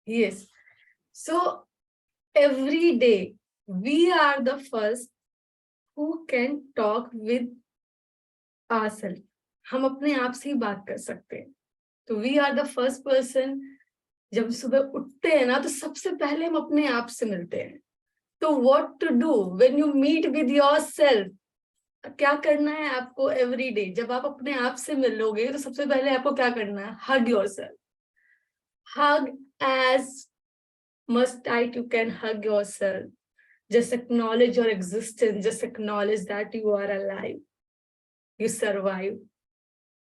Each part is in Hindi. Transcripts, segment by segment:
Yes. So every day we are the first who can talk with ourselves. हम अपने आप से ही बात कर सकते हैं. तो we are the first person. जब सुबह उठते हैं ना तो सबसे पहले हम अपने आप से मिलते हैं. तो what to do when you meet with yourself? क्या करना है आपको every day? जब आप अपने आप से मिलोगे तो सबसे पहले आपको क्या करना है? Hug yourself. Hug as much tight you can hug yourself. Just acknowledge your existence. Just acknowledge that you are alive. You survived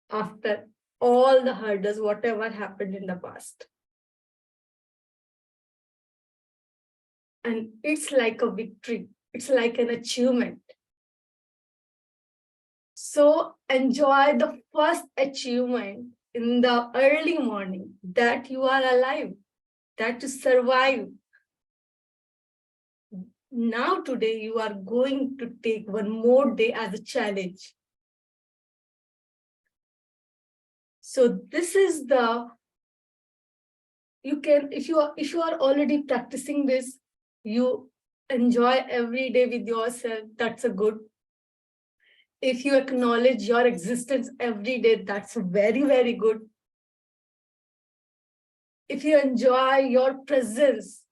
after all the hurdles, whatever happened in the past. And it's like a victory. It's like an achievement. So enjoy the first achievement in the early morning, that you are alive, that you survive. Now today you are going to take one more day as a challenge. So this is the, you can, if you are already practicing this, you enjoy every day with yourself, that's a good. If you acknowledge your existence every day, that's very, very good. If you enjoy your presence,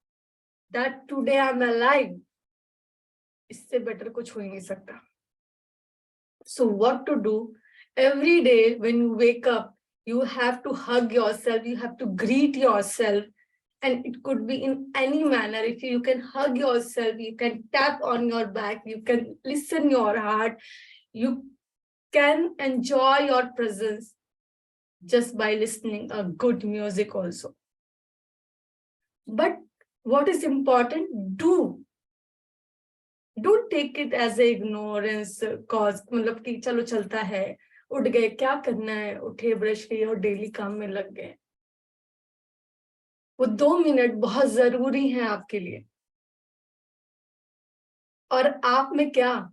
that today I'm alive, इससे better कुछ हो ही नहीं सकता. So what to do? Every day when you wake up, you have to hug yourself, you have to greet yourself, and it could be in any manner. If you can hug yourself, you can tap on your back, you can listen your heart, you can enjoy your presence just by listening a good music also. But what is important? Don't take it as a ignorance cause. मतलब कि चलो चलता है, उठ गए, क्या करना है, उठे, ब्रश किए और डेली काम में लग गए. वो 2 मिनट बहुत जरूरी हैं आपके लिए. और आप में क्या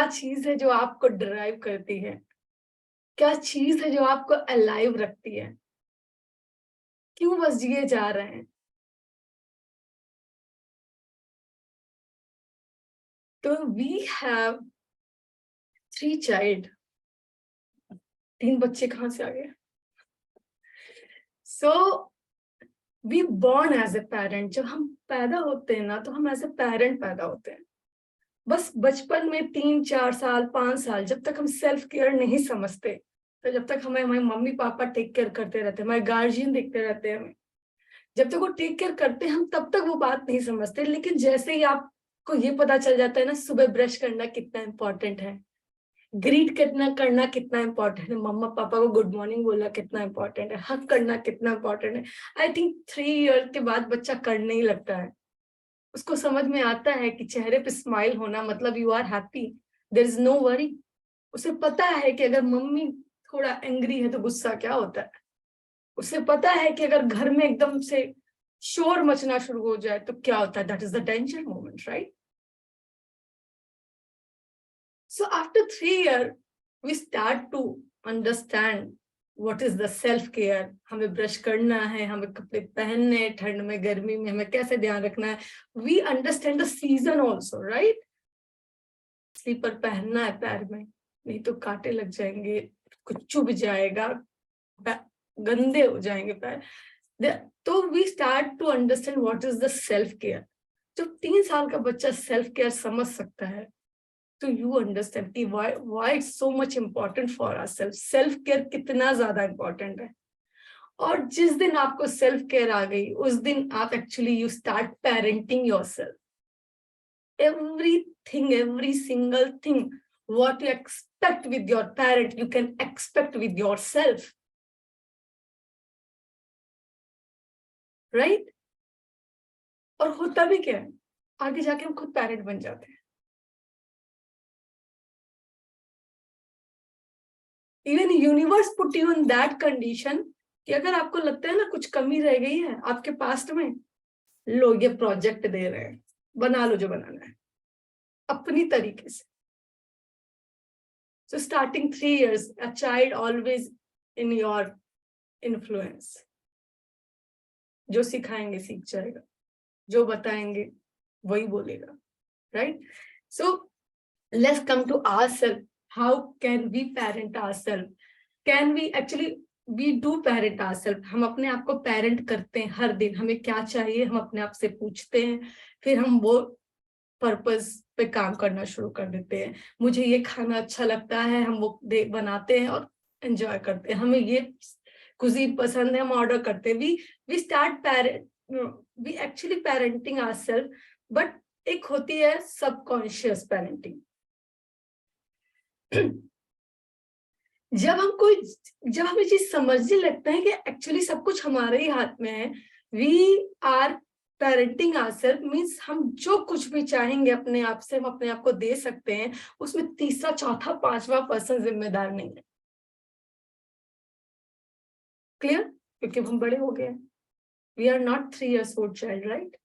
चीज है जो आपको ड्राइव करती है? क्या चीज है जो आपको अलाइव रखती है? क्यों बस जिए जा रहे हैं? तो we have 3 child. 3 बच्चे कहाँ से आ गए? So we born as a parent. जब हम पैदा होते हैं ना तो हम as a parent पैदा होते हैं. बस बचपन में 3-4 साल 5 साल जब तक हम सेल्फ केयर नहीं समझते, तो जब तक हमें हमारे मम्मी पापा टेक केयर करते रहते हैं, हमारे गार्जियन देखते रहते हैं हमें, जब तक वो टेक केयर करते हैं हम तब तक वो बात नहीं समझते. लेकिन जैसे ही आपको ये पता चल जाता है ना सुबह ब्रश करना कितना इंपॉर्टेंट है, ग्रीट करना कितना इंपॉर्टेंट है, मम्मा पापा को गुड मॉर्निंग बोलना कितना इंपॉर्टेंट है, हक करना कितना इंपॉर्टेंट है, आई थिंक 3 ईयर के बाद बच्चा करने ही लगता है. उसको समझ में आता है कि चेहरे पे स्माइल होना मतलब you are happy, there is no worry. उसे पता है कि अगर मम्मी थोड़ा एंग्री है तो गुस्सा क्या होता है. उसे पता है कि अगर घर में एकदम से शोर मचना शुरू हो जाए तो क्या होता है. That is the danger moment, right? So after 3 years, we start to understand what is the self-care. हमें ब्रश करना है, हमें कपड़े पहनने हैं, ठंड में गर्मी में हमें कैसे ध्यान रखना है. We understand the season also, right? Slipper पहनना है पैर में, नहीं तो कांटे लग जाएंगे, कुछ चुभ जाएगा, गंदे हो जाएंगे पैर. तो we start to understand what is the self-care. जब 3 साल का बच्चा सेल्फ केयर समझ सकता है तो you understand कि why it's so much important for ourselves. Self care कितना ज्यादा important है. और जिस दिन आपको सेल्फ केयर आ गई उस दिन आप actually you start parenting yourself. Everything, every single thing what you expect with your parent you can expect with yourself, right? और होता भी क्या है, आगे जाके हम खुद पेरेंट बन जाते हैं. Even universe put you in that condition कि अगर आपको लगता है ना कुछ कमी रह गई है आपके पास्ट में, लो ये प्रोजेक्ट दे रहे हैं, बना लो जो बनाना है अपनी तरीके से. So starting 3 years, a child always in your influence. जो सिखाएंगे सीख जाएगा, जो बताएंगे वही बोलेगा, right? So let's come to ourselves. How can we parent ourselves? Can we actually we do parent ourselves? हम अपने आप को parent करते हैं हर दिन. हमें क्या चाहिए हम अपने आप से पूछते हैं, फिर हम वो पर्पस पे काम करना शुरू कर देते हैं. मुझे ये खाना अच्छा लगता है, हम वो बनाते हैं और एंजॉय करते हैं. हमें ये कुजीन पसंद है, हम ऑर्डर करते हैं. we start parent, we actually parenting ourselves. but एक होती है subconscious parenting. जब हमें चीज समझने लगता है कि एक्चुअली सब कुछ हमारे ही हाथ में है, we are parenting ourselves, means हम जो कुछ भी चाहेंगे अपने आप से हम अपने आप को दे सकते हैं. उसमें तीसरा चौथा पांचवा पर्सन जिम्मेदार नहीं है. क्लियर? क्योंकि हम बड़े हो गए. We are not 3 years old child, right?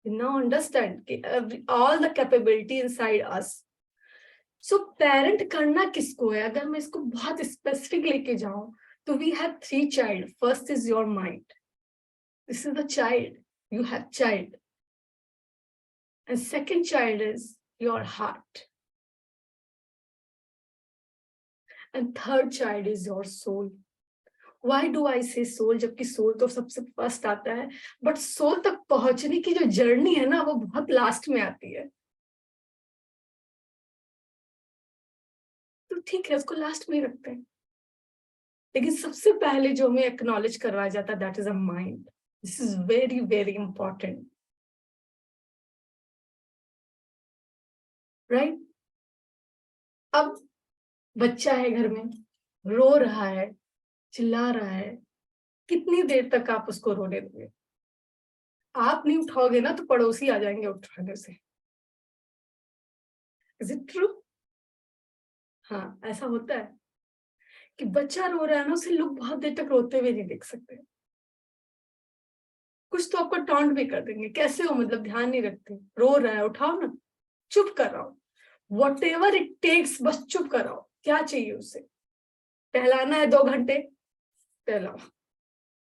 You now understand all the capability inside us. So parent करना किसको है? अगर मैं इसको बहुत स्पेसिफिक लेके जाऊं तो we have 3 child. First is your mind. This is the child. You have child. And second child is your heart. And third child is your soul. Why do I say soul? जबकि सोल तो सबसे फर्स्ट आता है, बट सोल तक पहुंचने की जो जर्नी है ना वो बहुत लास्ट में आती है. तो ठीक है, उसको लास्ट में ही रखते हैं. लेकिन सबसे पहले जो हमें एक्नॉलेज करवाया जाता है that is a mind. This is very very important, right? अब बच्चा है घर में, रो रहा है, चिल्ला रहा है, कितनी देर तक आप उसको रोने दोगे? आप नहीं उठाओगे ना तो पड़ोसी आ जाएंगे उठाने से. Is it true? हाँ, ऐसा होता है कि बच्चा रो रहा है ना, उसे लोग बहुत देर तक रोते हुए नहीं देख सकते. कुछ तो आपको टॉन्ट भी कर देंगे, कैसे हो, मतलब ध्यान नहीं रखते, रो रहा है उठाओ ना, चुप कर रहा हो, whatever it takes, बस चुप कराओ. क्या चाहिए उसे? टहलाना है 2 घंटे, टहलाओ,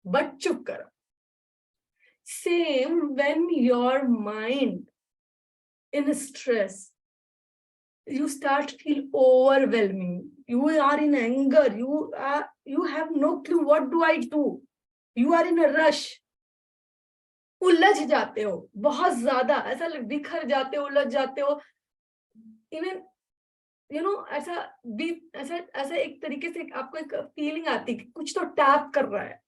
बट चुप करो. Same when your mind in stress, you start feel overwhelming, you are in anger, you have no clue what do I do, you are in a rush, उलझ जाते हो बहुत ज्यादा, ऐसा बिखर जाते हो, उलझ जाते हो. इवन ऐसा भी ऐसा एक तरीके से आपको एक फीलिंग आती है कि कुछ तो टैप कर रहा है.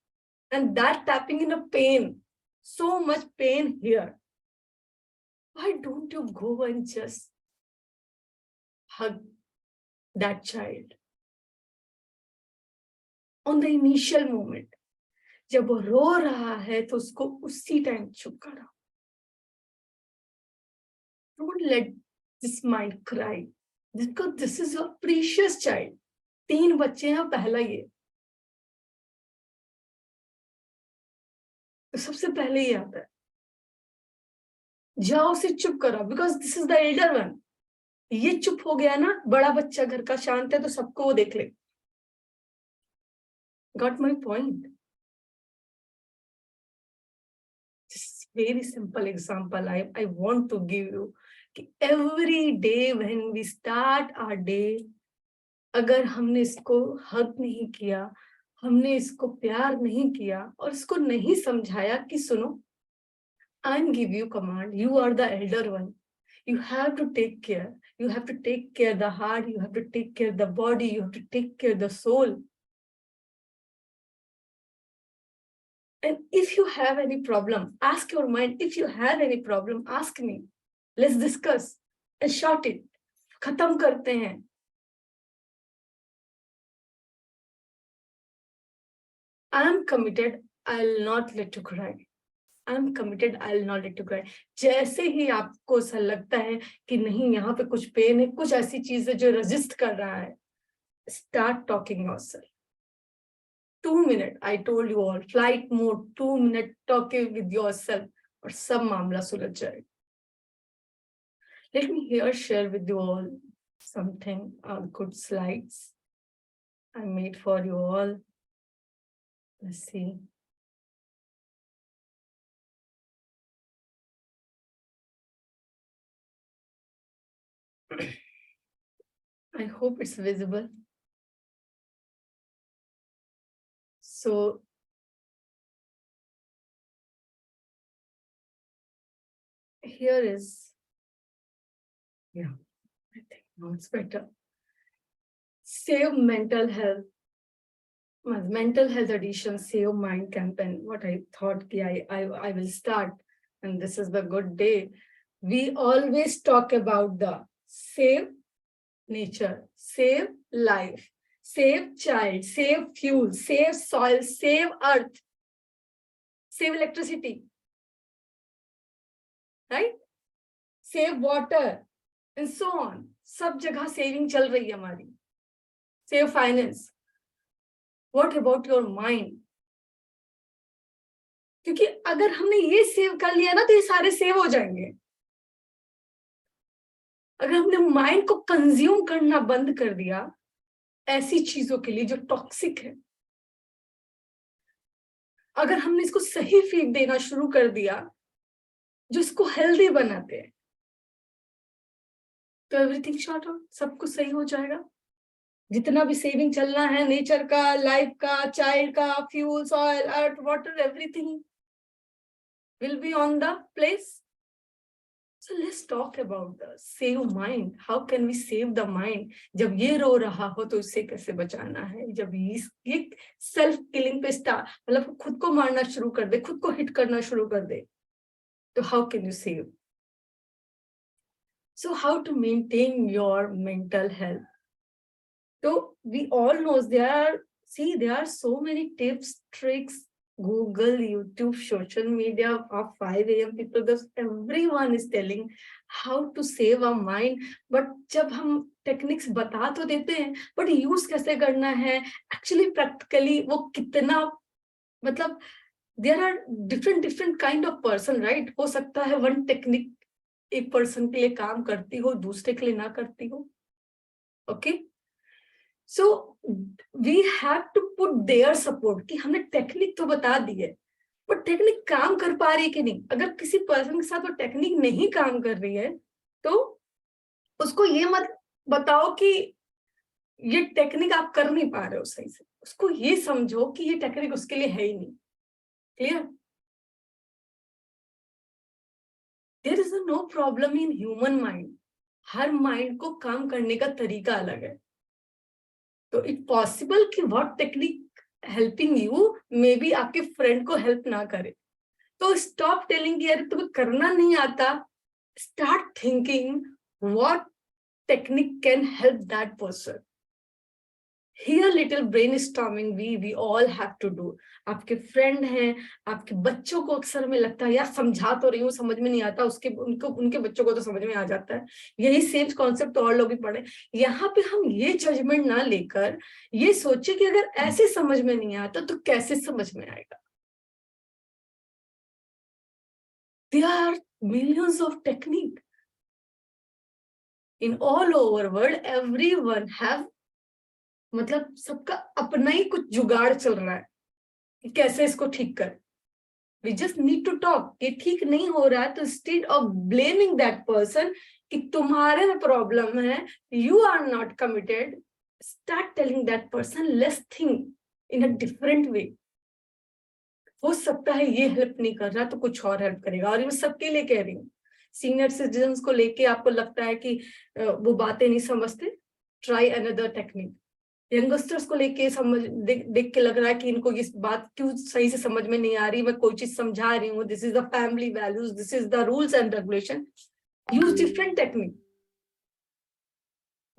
And that tapping in a pain, so much pain here. Why don't you go and just hug that child on the initial moment? जब वो रो रहा है तो उसको उसी टाइम चुप करो. Don't let this mind cry, because this is your precious child. 3 बच्चे हैं, पहला ये, तो सबसे पहले ये आता है. जाओ उसे चुप करो, because this is the Elder one. ये चुप हो गया ना, बड़ा बच्चा घर का शांत है तो सबको वो देख ले. Got my point? Very simple example I want to give you. Every day when we start our day, अगर हमने इसको हक नहीं किया, हमने इसको प्यार नहीं किया और इसको नहीं समझाया कि सुनो, I give you command, you are the elder one, you have to take care, you have to take care the heart, you have to take care the body, you have to take care the soul. And if you have any problem, ask your mind. If you have any problem, ask me. Let's discuss and short it. खत्म करते हैं. I am committed. I'll not let you cry. I am committed. I'll not let you cry. जैसे ही आपको ऐसा लगता है कि नहीं, यहाँ पे कुछ पेन है, कुछ ऐसी चीज है जो रेजिस्ट कर रहा है, start talking yourself. 2 minutes, I told you all, flight mode, 2 minutes talking with yourself, और सब मामला सुलझ जाएगा. Let me here share with you all something, good slides. I made for you all. Let's see. I hope it's visible. So here is, yeah, I think now it's better. Save mental health. Mental health edition, Save Mind campaign. What I thought I will start, and this is the good day. We always talk about the save nature, save life, save child, save fuel, save soil, save earth, save electricity, right? Save water, and so on. सब जगह saving चल रही है हमारी. Save finance. What about your mind? क्योंकि अगर हमने ये सेव कर लिया ना तो ये सारे सेव हो जाएंगे. अगर हमने माइंड को कंज्यूम करना बंद कर दिया ऐसी चीजों के लिए जो टॉक्सिक है, अगर हमने इसको सही फीड देना शुरू कर दिया जो इसको हेल्दी बनाते हैं, तो एवरीथिंग शॉर्ट आउट, सब कुछ सही हो जाएगा. जितना भी सेविंग चलना है नेचर का, लाइफ का, चाइल्ड का, fuel, soil, earth, water, everything will be on the place. So let's talk about the save mind. How can we save the mind? जब ये रो रहा हो तो इससे कैसे बचाना है? जब ये सेल्फ किलिंग पे स्टार्ट, मतलब खुद को मारना शुरू कर दे, खुद को हिट करना शुरू कर दे, तो how can you save? So how to maintain your mental health? So we all know there are so many tips, tricks, Google, YouTube, social media of 5 a.m. people, because everyone is telling how to save our mind. But जब हम टेक्निक्स बता तो देते हैं, but यूज कैसे करना है, actually practically वो कितना, मतलब there are different kind of person, right? हो सकता है one technique एक पर्सन के लिए काम करती हो, दूसरे के लिए ना करती हो. Okay? So we have to put their support कि हमने टेक्निक तो बता दी है, पर टेक्निक काम कर पा रही है कि नहीं. अगर किसी पर्सन के साथ वो टेक्निक नहीं काम कर रही है तो उसको ये मत बताओ कि ये टेक्निक आप कर नहीं पा रहे हो सही से. उसको ये समझो कि ये टेक्निक उसके लिए है ही नहीं. Clear? There is no problem in human mind. हर माइंड को काम करने का तरीका अलग है. तो इट पॉसिबल कि what technique helping you may be आपके फ्रेंड को हेल्प ना करे. तो स्टॉप टेलिंग कि यार तुम्हें करना नहीं आता. Start thinking what technique can help that person. Here little brainstorming we all have to do. आपके फ्रेंड हैं, आपके बच्चों को अक्सर में लगता है यार समझा तो रही हूँ, समझ में नहीं आता. उनके बच्चों को तो समझ में आ जाता है. यही सेम कॉन्सेप्ट तो और लोग भी पढ़े. यहाँ पे हम ये जजमेंट ना लेकर ये सोचे कि अगर ऐसे समझ में नहीं आता तो कैसे समझ में आएगा. There are millions of techniques in all over world. Everyone have, मतलब सबका अपना ही कुछ जुगाड़ चल रहा है कि कैसे इसको ठीक कर. We just need to talk. ये ठीक नहीं हो रहा है तो instead of blaming that person कि तुम्हारे में प्रॉब्लम है, you are not committed, start telling that person let's think in a different way. हो सकता है ये हेल्प नहीं कर रहा तो कुछ और हेल्प करेगा. और ये मैं सबके लिए कह रही हूँ. सीनियर सिटीजन्स को लेके आपको लगता है कि वो बातें नहीं समझते, ट्राई अनदर टेक्निक. यंगस्टर्स को लेके समझ देख के लग रहा है कि इनको ये बात क्यों सही से समझ में नहीं आ रही, मैं कोई चीज समझा रही हूँ, this is the family values, this is the rules and regulation. Use different technique.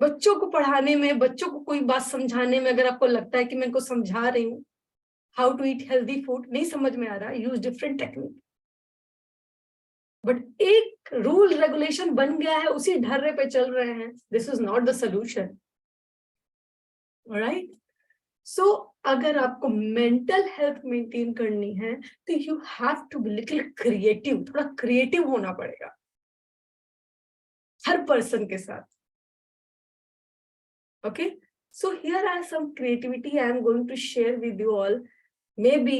बच्चों को पढ़ाने में, बच्चों को कोई बात समझाने में अगर आपको लगता है कि मैं इनको समझा रही हूँ how to eat healthy food, नहीं समझ में आ रहा, यूज डिफरेंट टेक्निक. बट एक रूल रेगुलेशन बन गया है, उसी ढर्रे पे चल रहे हैं. This is not the solution. Right? So अगर आपको मेंटल हेल्थ मेंटेन करनी है तो you have to be little creative. थोड़ा क्रिएटिव होना पड़ेगा हर पर्सन के साथ. Okay? So here are some creativity I am going to share with you all. Maybe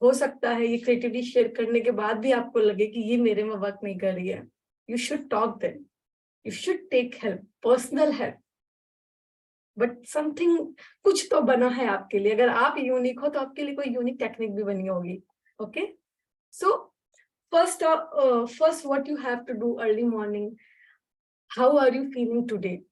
हो सकता है ये creativity share करने के बाद भी आपको लगे कि ये मेरे में वर्क नहीं कर रही है. You should talk them. You should take help, personal help. But something कुछ तो बना है आपके लिए. अगर आप यूनिक हो तो आपके लिए कोई यूनिक टेक्निक भी बनी होगी. Okay? So first what you have to do early morning. How are you feeling today?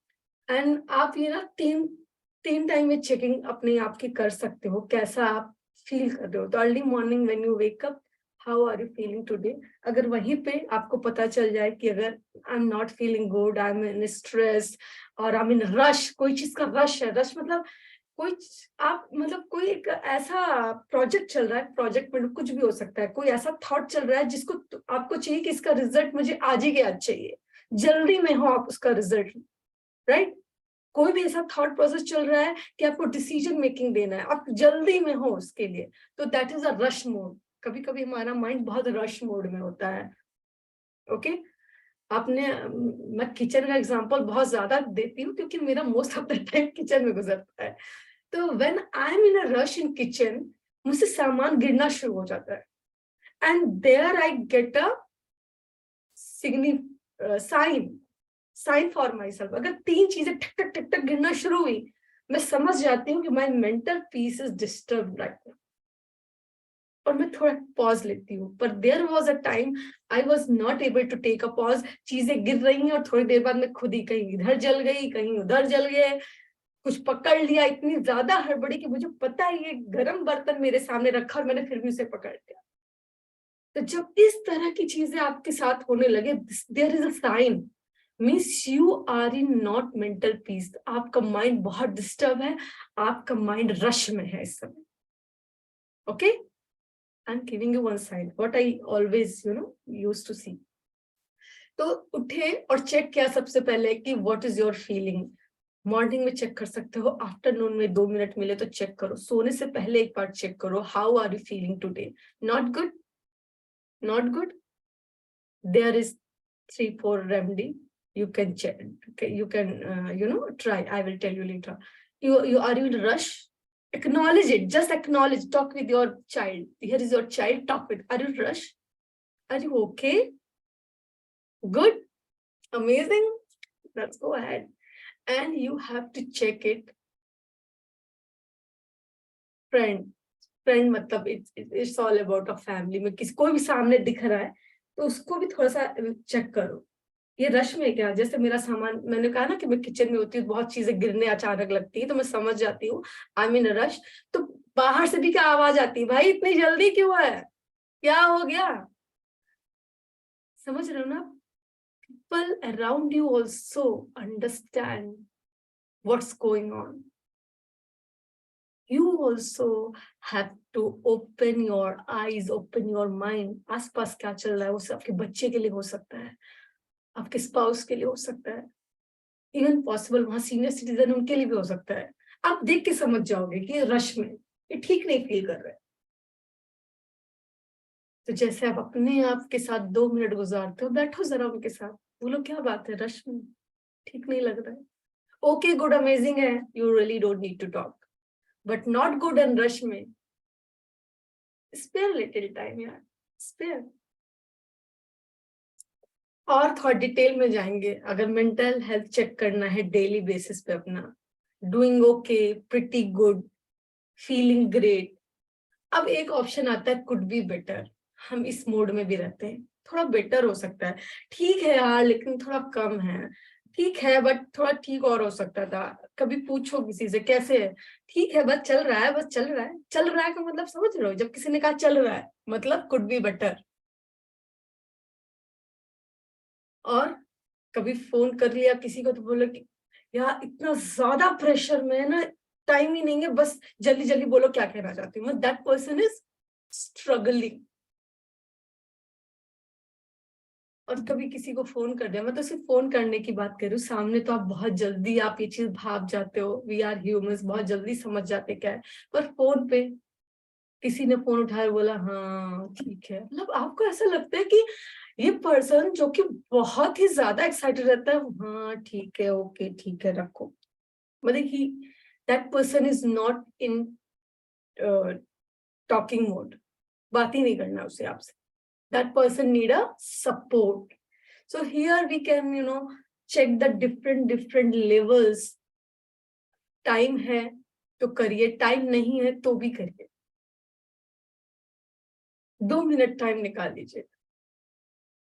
And आप ये ना तीन टाइम में चेकिंग अपने आप की कर सकते हो, कैसा आप फील कर रहे हो. तो early morning when you wake up, how are you feeling today. अगर वहीं पे आपको पता चल जाए कि अगर I am not feeling good, I am in stress और आई एम इन रश, कोई चीज का रश है. रश मतलब कोई एक ऐसा प्रोजेक्ट चल रहा है, प्रोजेक्ट में कुछ भी हो सकता है, कोई ऐसा थॉट चल रहा है जिसको आपको चाहिए कि इसका रिजल्ट मुझे आज ही के आज चाहिए, जल्दी में हो आप उसका रिजल्ट. राइट? कोई भी ऐसा थॉट प्रोसेस चल रहा है कि आपको डिसीजन मेकिंग देना है, आप जल्दी में हो उसके लिए, तो that is a rush mode. कभी कभी हमारा माइंड बहुत रश मोड में होता है. ओके मैं किचन का एग्जांपल बहुत ज्यादा देती हूँ क्योंकि मेरा most of the time kitchen में गुजरता है. तो when I am in a rush in kitchen, मुझसे सामान गिरना शुरू हो जाता है. And there I get a sign for myself. अगर 3 चीजें ठक ठक ठक ठक गिरना शुरू हुई, मैं समझ जाती हूँ कि my mental peace is disturb right now, और मैं थोड़ा पॉज लेती हूँ. पर there was a time I was not able to take a pause. चीजें गिर रही हैं और थोड़ी देर बाद मैं खुद ही कहीं इधर जल गई, कहीं उधर जल गए, कुछ पकड़ लिया. इतनी ज्यादा हड़बड़ी कि मुझे पता है ये गर्म बर्तन मेरे सामने रखा और मैंने फिर भी उसे पकड़ लिया. तो जब इस तरह की चीजें आपके साथ होने लगे, there is a sign, means you are in not mental peace. आपका माइंड बहुत डिस्टर्ब है, आपका माइंड रश में है इस समय. Okay, I am giving you one sign what I always used to see. तो उठे और चेक किया सबसे पहले कि what is your feeling. Morning में चेक कर सकते हो, आफ्टरनून में 2 मिनट मिले तो चेक करो, सोने से पहले एक बार चेक करो. How are you feeling today? Not good, not good, there is 3-4 remedy you can check. Okay, you can try. I will tell you later. You are you in rush? Acknowledge it. Just acknowledge. Talk with your child. Here is your child. Talk with. Are you in rush? Are you okay? Good. Amazing. Let's go ahead. And you have to check it. Friend मतलब it's all about a family में किसी कोई भी सामने दिख रहा है तो उसको भी थोड़ा सा चेक करो. ये रश में क्या, जैसे मेरा सामान, मैंने कहा ना कि मैं किचन में होती हूँ, बहुत चीजें गिरने अचानक लगती है तो मैं समझ जाती हूँ आई मीन रश. तो बाहर से भी क्या आवाज आती है, भाई इतनी जल्दी क्यों है, क्या हो गया. समझ रहे हो ना? People around you also understand what's going on. You also have to open your eyes, open your mind. आसपास क्या चल रहा है, वो आपके बच्चे के लिए हो सकता है, आपके स्पाउस के लिए हो सकता है, इवन पॉसिबल वहां सीनियर सिटीजन उनके लिए भी हो सकता है. आप देख के समझ जाओगे कि रश में ये ठीक नहीं फील कर रहे. तो जैसे आप अपने आप के साथ 2 मिनट गुजारते हो, बैठो जरा उनके साथ, बोलो क्या बात है, रश में ठीक नहीं लग रहा है. ओके गुड अमेजिंग है, you really don't need to talk, but not good and rush में स्पेयर लिटिल टाइम यार, स्पेयर. और थोड़ा डिटेल में जाएंगे. अगर मेंटल हेल्थ चेक करना है डेली बेसिस पे अपना, doing okay, pretty good, feeling great. अब एक ऑप्शन आता है कुड बी बेटर. हम इस मोड में भी रहते हैं, थोड़ा बेटर हो सकता है, ठीक है यार लेकिन थोड़ा कम है, ठीक है बट थोड़ा ठीक और हो सकता था. कभी पूछो किसी से कैसे है, ठीक है बस चल रहा है, बस चल रहा है. चल रहा है का मतलब समझ रहे हो, जब किसी ने कहा चल रहा है मतलब कुड बी बेटर. और कभी फोन कर लिया किसी को तो बोलो कि यार इतना ज्यादा प्रेशर में है ना, टाइम ही नहीं है, बस जल्दी जल्दी बोलो क्या कहना चाहती हूँ. That person is struggling. और कभी किसी को फोन कर दिया, मैं तो सिर्फ फोन करने की बात कर रही हूँ, सामने तो आप बहुत जल्दी आप ये चीज भाप जाते हो, वी आर ह्यूमंस, बहुत जल्दी समझ जाते क्या है. पर फोन पे किसी ने फोन उठाया, बोला हाँ ठीक है, मतलब आपको ऐसा लगता है कि ये पर्सन जो कि बहुत ही ज्यादा एक्साइटेड रहता है, हाँ ठीक है ओके ठीक है रखो. मतलब कि that person is not in talking mode, बात ही नहीं करना उसे आपसे. That person need a support. So here we can, check the different levels. Time है तो करिए, time नहीं है तो भी करिए. 2 मिनट टाइम निकाल लीजिए,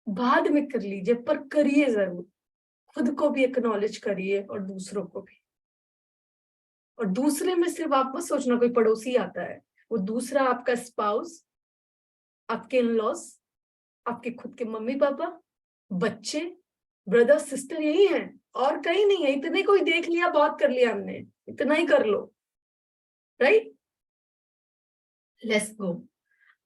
बाद में कर लीजिए, पर करिए जरूर. खुद को भी एक्नॉलेज करिए और दूसरों को भी. और दूसरे में सिर्फ आप मत सोचना कोई पड़ोसी आता है. वो दूसरा आपका स्पाउस, आपके इन-लॉज, आपके खुद के मम्मी पापा, बच्चे, ब्रदर सिस्टर, यही हैं और कहीं नहीं है. इतने कोई देख लिया, बहुत कर लिया हमने, इतना ही कर लो. Right, let's go.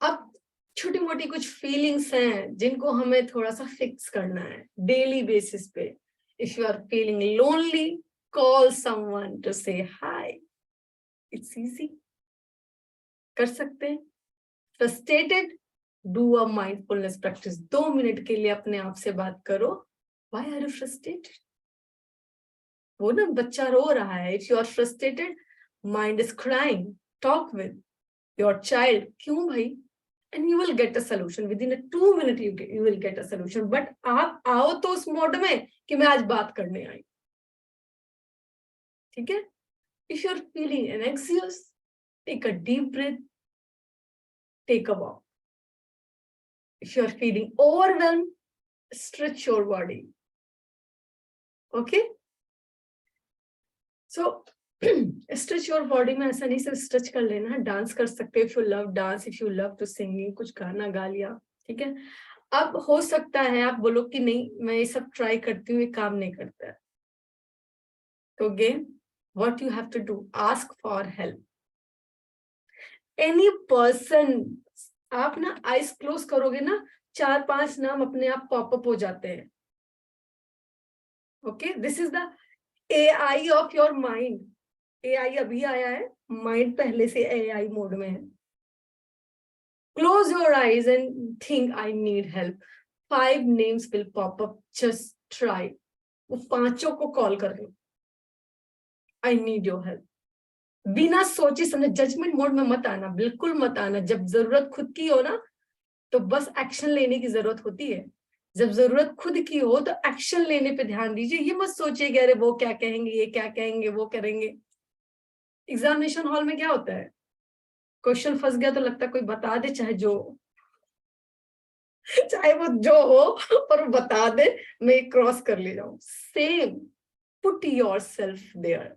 अब छोटी मोटी कुछ फीलिंग्स हैं जिनको हमें थोड़ा सा फिक्स करना है डेली बेसिस पे. If you are feeling lonely, call someone to say hi. It's easy, कर सकते हैं. Frustrated, do a mindfulness practice. 2 minute के लिए अपने आप से बात करो. Why are you frustrated? वो ना बच्चा रो रहा है. If you are frustrated, mind is crying, talk with your child. क्यों भाई? And you will get a solution within a 2 minute. You will get a solution. But आप आओ तो उस मोड में कि मैं आज बात करने आई. ठीक है? If you're feeling anxious, take a deep breath. Take a walk. If you're feeling overwhelmed, stretch your body. Okay? So stretch your body में ऐसा नहीं सिर्फ स्ट्रेच कर लेना है. डांस कर सकते हो. If you love dance, if you love to singing, कुछ गाना गा लिया. ठीक है? अब हो सकता है आप बोलो कि नहीं मैं ये सब ट्राई करती हूँ, ये काम नहीं करता है. तो again what you have to do, ask for help. Any person, आप ना आइज क्लोज करोगे ना, 4-5 नाम अपने आप पॉपअप हो जाते हैं. Okay, this is the AI of your mind. AI अभी आया है, माइंड पहले से AI मोड में है. Close your eyes and think I need help. 5 names will pop up. Just try. वो 5 को कॉल कर लो. I need your help. बिना सोचे समझे जजमेंट मोड में मत आना, बिल्कुल मत आना. जब जरूरत खुद की हो ना तो बस एक्शन लेने की जरूरत होती है. जब जरूरत खुद की हो तो एक्शन लेने पे ध्यान दीजिए. ये मत सोचिए कि अरे वो क्या कहेंगे, ये क्या कहेंगे, वो करेंगे. एग्जामिनेशन हॉल में क्या होता है, क्वेश्चन फंस गया तो लगता है कोई बता दे, चाहे वो जो हो, पर वो बता दे, मैं क्रॉस कर ले जाऊं. Same, put yourself there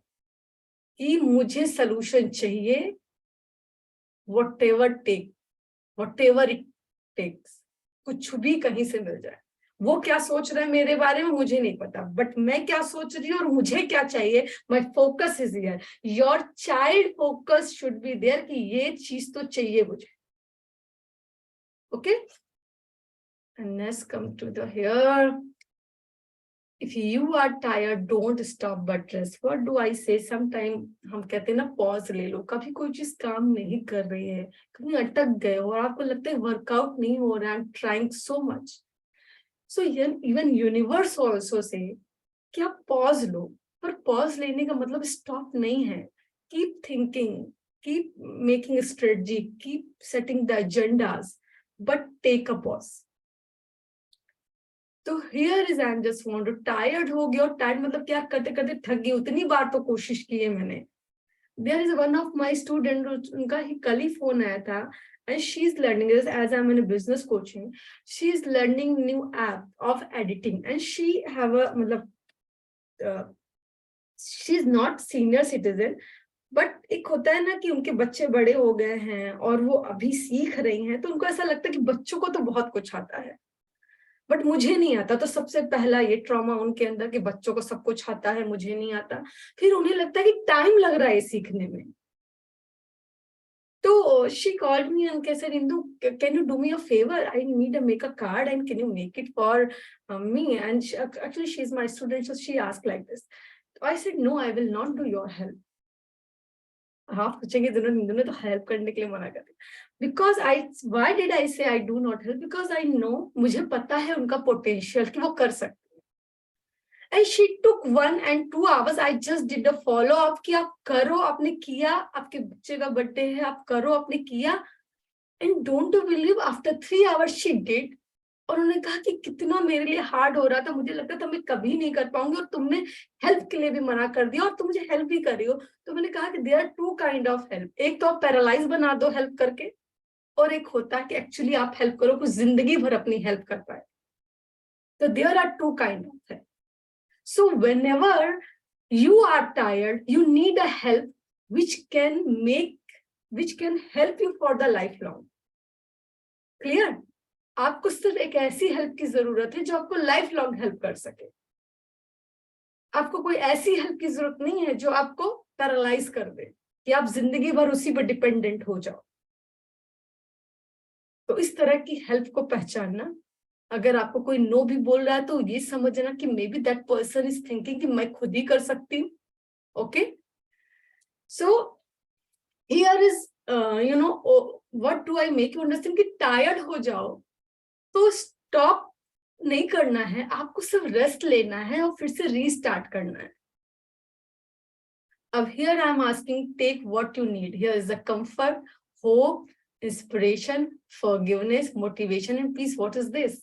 कि मुझे सोल्यूशन चाहिए. whatever it takes, कुछ भी कहीं से मिल जाए. वो क्या सोच रहा है मेरे बारे में मुझे नहीं पता, बट मैं क्या सोच रही हूँ और मुझे क्या चाहिए. My focus is here. Your child focus should be there कि ये चीज तो चाहिए मुझे. Okay, and let's come to the here. If you are tired, don't stop but rest. What do I say? Sometime हम कहते हैं ना पॉज ले लो. कभी कोई चीज काम नहीं कर रही है, कहीं अटक गए हो और आपको लगता है वर्कआउट नहीं हो रहा है, I'm trying so much. So even universe also say कि आप पॉज लो. पर पॉज लेने का मतलब स्टॉप नहीं है. Keep thinking, keep making a strategy, keep setting the agendas, but take a pause. तो here is I am just want to. Tired हो गया, और टायर्ड मतलब क्या, करते करते थक गई. उतनी बार तो कोशिश की है मैंने. There is one of my student, उनका ही कल ही फोन आया था, and she is learning this as I am in business coaching. She is learning new app of editing, and she have a मतलब she is not senior citizen, but एक होता है ना कि उनके बच्चे बड़े हो गए हैं और वो अभी सीख रही हैं, तो उनको ऐसा लगता है कि बच्चों को तो बहुत कुछ आता है बट मुझे नहीं आता. तो सबसे पहला ये ट्रॉमा उनके अंदर कि बच्चों को सब कुछ आता है, मुझे नहीं आता. फिर उन्हें लगता है कि टाइम लग रहा है सीखने में. तो she called me and said, Indu, can you do me a favor? I need to make a card and can you make it for me? And actually she's my student, so she asked like this. I said, no, I will not do your help. आप पूछेंगे दोनों तो हेल्प करने के लिए मना कर दिया. Because why did I say I do not help? Because I know, मुझे पता है उनका पोटेंशियल कि वो कर सकते हैं. And she took 1 and 2 hours. I just did a follow up कि आप करो, आपने किया, आपके बच्चे का बर्थडे है, आप करो, आपने किया. And don't you believe, after 3 hours she did. और उन्होंने कहा कि कितना मेरे लिए हार्ड हो रहा था, मुझे लगता था मैं कभी नहीं कर पाऊंगी, और तुमने हेल्प के लिए भी मना कर दिया और तुम मुझे हेल्प भी कर रही हो. तो मैंने कहा कि there are 2 kind of help. एक तो आप पैरालाइज बना दो हेल्प करके, और एक होता है कि एक्चुअली आप हेल्प करो, कुछ जिंदगी भर अपनी हेल्प कर पाए. तो there are 2 kind of help. So whenever you are tired, you need a help which can help you for the lifelong. Clear? आपको सिर्फ एक ऐसी हेल्प की जरूरत है जो आपको लाइफ लॉन्ग हेल्प कर सके. आपको कोई ऐसी हेल्प की जरूरत नहीं है जो आपको पैरालाइज कर दे कि आप जिंदगी भर उसी पर डिपेंडेंट हो जाओ. तो इस तरह की हेल्प को पहचानना. अगर आपको कोई नो भी बोल रहा है तो ये समझना कि may be that person is thinking कि मैं खुद ही कर सकती हूँ. Okay, so here is what do I make you understand कि टायर्ड हो जाओ तो स्टॉप नहीं करना है, आपको सिर्फ रेस्ट लेना है और फिर से रीस्टार्ट करना है. अब here I am asking, take what you need. Here is the comfort, hope, inspiration, forgiveness, motivation and peace. What is this?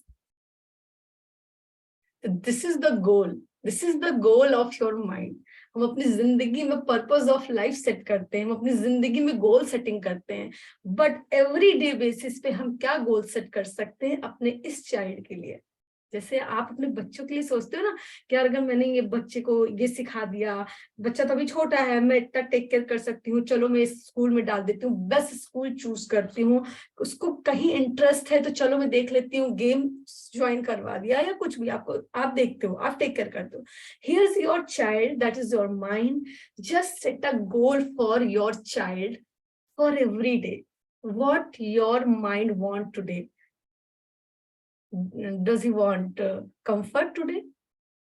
This is the goal. This is the goal of your mind. हम अपनी जिंदगी में पर्पस ऑफ लाइफ सेट करते हैं, हम अपनी जिंदगी में गोल सेटिंग करते हैं, बट एवरीडे बेसिस पे हम क्या गोल सेट कर सकते हैं अपने इस चाइल्ड के लिए. जैसे आप अपने बच्चों के लिए सोचते हो ना कि यार अगर मैंने ये बच्चे को ये सिखा दिया, बच्चा तो अभी छोटा है, मैं इतना टेक केयर कर सकती हूँ, चलो मैं इस स्कूल में डाल देती हूँ, बेस्ट स्कूल चूज करती हूँ, उसको कहीं इंटरेस्ट है तो चलो मैं देख लेती हूँ, गेम ज्वाइन करवा दिया या कुछ भी. आपको आप देखते हो, आप टेक केयर करते हो. Here is your child, that is your mind. Just set a goal for your child for every day. What your mind want today. Does he want comfort today?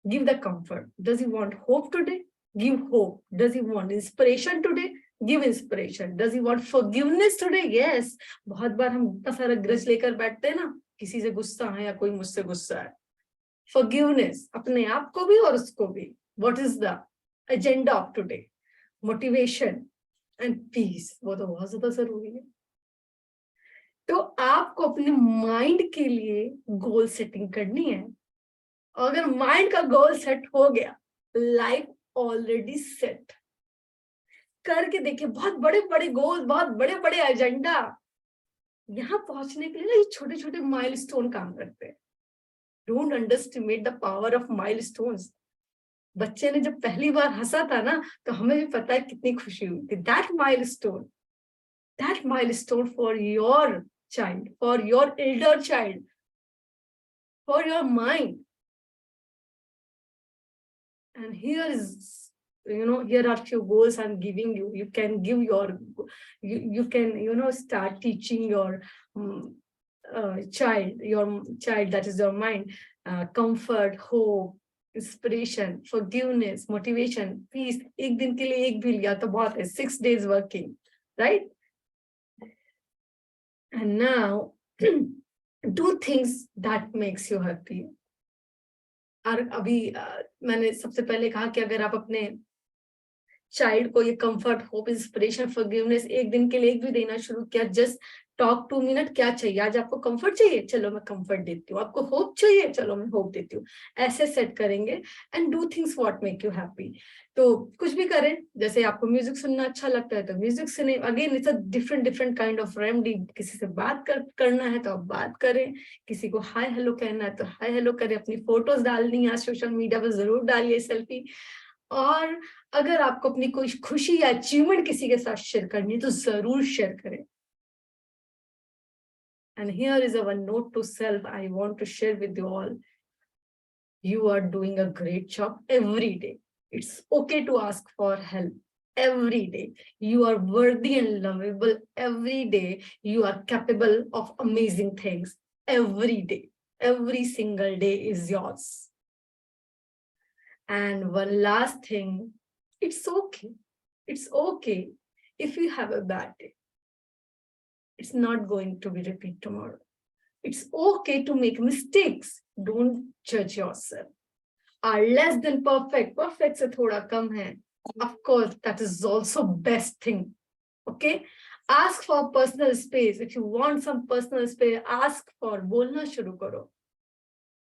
Give the comfort. Does he want hope today? Give hope. Does he want inspiration today? Give inspiration. Does he want forgiveness today? Yes. बहुत बार हम इतना सारा ग्रज लेकर बैठते हैं ना, किसी से गुस्सा है या कोई मुझसे गुस्सा है. Forgiveness, अपने आप को भी और उसको भी. What is the agenda of today? Motivation and peace. वो तो बहुत ज्यादा जरूरी है. तो आपको अपने माइंड के लिए गोल सेटिंग करनी है. अगर माइंड का गोल सेट हो गया, लाइफ ऑलरेडी सेट. करके देखिए, बहुत बड़े बड़े गोल, बहुत बड़े बड़े एजेंडा, यहां पहुंचने के लिए ना ये छोटे छोटे माइलस्टोन काम करते हैं. Don't underestimate the power of milestones. बच्चे ने जब पहली बार हंसा था ना, तो हमें भी पता है कितनी खुशी हुई थी. That milestone for your child, for your elder child, for your mind. And here is, here are few goals I'm giving you. You can give your, you can, start teaching your child, that is your mind, comfort, hope, inspiration, forgiveness, motivation, peace. एक दिन के लिए एक भी लिया तो बहुत है. 6 days working, right? And now do things that makes you happy. और अभी मैंने सबसे पहले कहा कि अगर आप अपने चाइल्ड को ये कंफर्ट, होप, इंस्पिरेशन, फॉरगिवनेस एक दिन के लिए एक भी देना शुरू किया, जस्ट टॉक 2 मिनट. क्या चाहिए आज आपको? कंफर्ट चाहिए, चलो मैं कंफर्ट देती हूँ. आपको होप चाहिए, चलो मैं होप देती हूँ. ऐसे सेट करेंगे. And do things what make you happy. तो कुछ भी करें. जैसे आपको म्यूजिक सुनना अच्छा लगता है तो म्यूजिक सुने. Again it's a different kind of remedy. किसी से बात करना है तो आप बात करें, किसी को हाय हेलो कहना है तो हाय हेलो करें. अपनी फोटोज डालनी है सोशल मीडिया पर, जरूर डालिए सेल्फी. और अगर आपको अपनी कोई खुशी या अचीवमेंट किसी के साथ शेयर करनी है तो जरूर शेयर करें. And here is our note to self. I want to share with you all. You are doing a great job every day. It's okay to ask for help every day. You are worthy and lovable every day. You are capable of amazing things every day. Every single day is yours. And one last thing, it's okay. It's okay if you have a bad day. It's not going to be repeat tomorrow. It's okay to make mistakes. Don't judge yourself. are less than perfect, perfect से थोड़ा कम है, of course that is also best thing. Okay, ask for personal space. If you want some personal space, ask for, बोलना शुरू करो.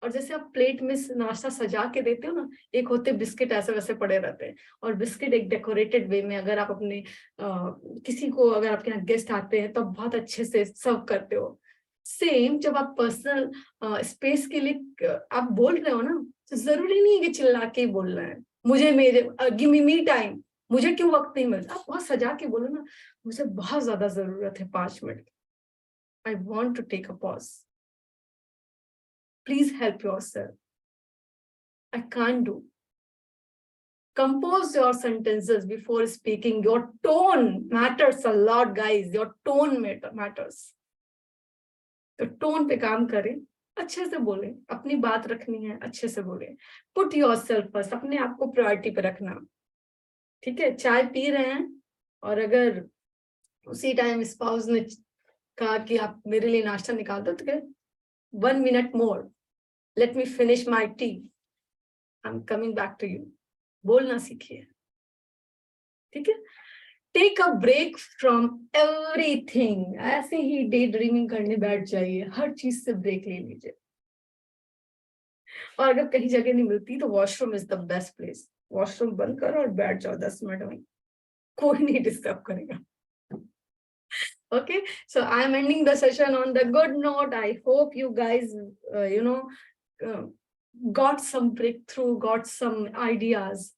और जैसे आप प्लेट में नाश्ता सजा के देते हो ना, एक होते बिस्किट ऐसे वैसे पड़े रहते हैं, और बिस्किट एक डेकोरेटेड वे में अगर आप अपने किसी को, अगर आपके यहाँ गेस्ट आते हैं तो बहुत अच्छे से सर्व करते हो. सेम जब आप पर्सनल स्पेस के लिए आप बोल रहे हो ना, तो जरूरी नहीं है कि चिल्ला के ही बोलना है, मुझे मेरे गिव मी टाइम, मुझे क्यों वक्त नहीं मिलता. आप बहुत सजा के बोलो ना, मुझे बहुत ज्यादा जरूरत है 5 minute, I want to take a pause, please help yourself, I can't do. Compose your sentences before speaking. Your tone matters a lot, guys. Your tone matters. तो टोन पे काम करें, अच्छे से बोलें, अपनी बात रखनी है अच्छे से बोलें. पुट योरसेल्फ फर्स्ट, अपने आप को प्रायोरिटी पे रखना. ठीक है, चाय पी रहे हैं और अगर उसी टाइम स्पाउस ने कहा कि आप मेरे लिए नाश्ता निकाल दो, तो 1 minute more, let me finish my tea, I'm coming back to you. बोलना सीखिए. ठीक है, take a break from everything. ऐसे ही डे ड्रीमिंग करने बैठ जाइए, हर चीज से ब्रेक ले लीजिए. और अगर कहीं जगह नहीं मिलती तो washroom is the best place. Washroom बंद करो और बैठ जाओ 10 मिनट में, कोई नहीं डिस्टर्ब करेगा. Okay, so I am ending the session on the good note. I hope you guys got some breakthrough, got some ideas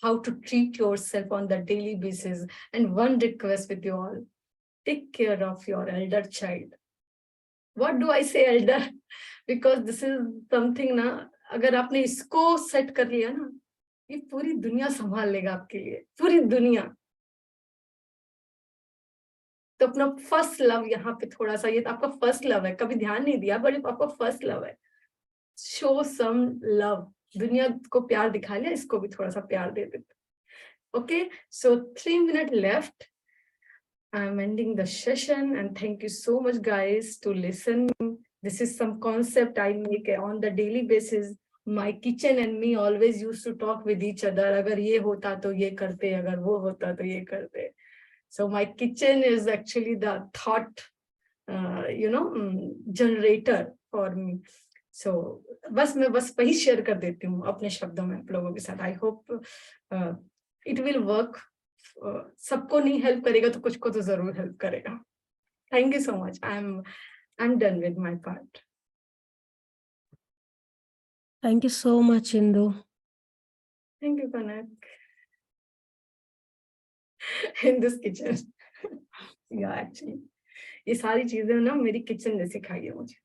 how to treat yourself on the daily basis. And one request with you all, take care of your elder child. What do I say elder? Because this is something ना, अगर आपने इसको सेट कर लिया ना, ये पूरी दुनिया संभाल लेगा आपके लिए, पूरी दुनिया. तो अपना फर्स्ट लव यहाँ पे थोड़ा सा, ये आपका फर्स्ट लव है, कभी ध्यान नहीं दिया, बट आपका फर्स्ट लव है. Show some love. दुनिया को प्यार दिखा लिया, इसको भी थोड़ा सा प्यार दे देते. Okay, so 3 minutes left. I'm ending the session and thank you so much guys to listen. This is some concept I make on the daily basis. My kitchen and me always used to talk with each other. अगर ये होता तो ये करते, अगर वो होता तो ये करते. So my kitchen is actually the thought, generator for me. So बस मैं बस वही शेयर कर देती हूँ अपने शब्दों में आप लोगों के साथ. I hope it will work. सबको नहीं हेल्प करेगा तो कुछ को तो जरूर हेल्प करेगा. Thank you so much. I'm done with my part. Thank you so much, Indu. Thank you, Kanak. In this kitchen. Yeah, actually. ये सारी चीजें ना मेरी किचन ने सिखाई है मुझे.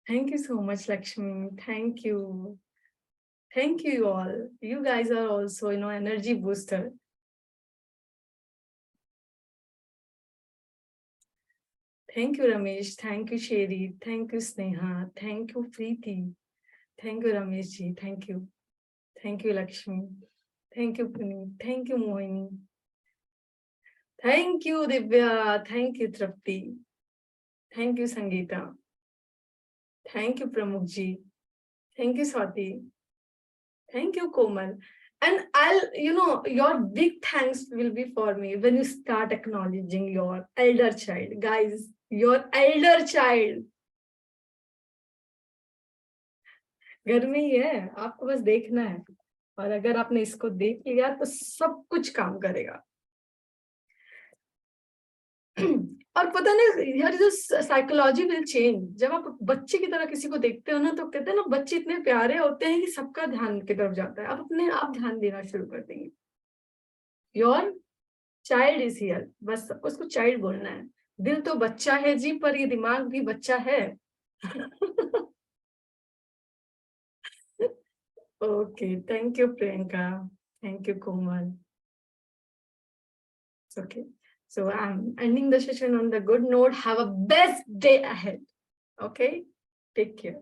Thank you so much, Lakshmi. Thank you. Thank you all. You guys are also, energy booster. Thank you, Ramesh. Thank you, Sherry. Thank you, Sneha. Thank you, Preeti. Thank you, Ramesh ji. Thank you. Thank you, Lakshmi. Thank you, Puneet. Thank you, Mohini. Thank you, Divya. Thank you, Trapti. Thank you, Sangeeta. Thank you, Pramukh ji. Thank you, Swati. Thank you, Komal. And your big thanks will be for me when you start acknowledging your elder child. Guys, your elder child. घर में ही है, आपको बस देखना है. और अगर आपने इसको देख लिया तो सब कुछ काम करेगा. और पता नहीं यार, जो साइकोलॉजी विल चेंज. जब आप बच्चे की तरह किसी को देखते हो ना, तो कहते हैं ना, बच्चे इतने प्यारे होते हैं कि सबका ध्यान की तरफ जाता है. आप अपने आप ध्यान देना शुरू कर देंगे. Your child is here. बस उसको चाइल्ड बोलना है. दिल तो बच्चा है जी, पर ये दिमाग भी बच्चा है. Okay, thank you Priyanka. Thank you Komal. Okay. So I'm ending the session on the good note. Have a best day ahead. Okay? Take care.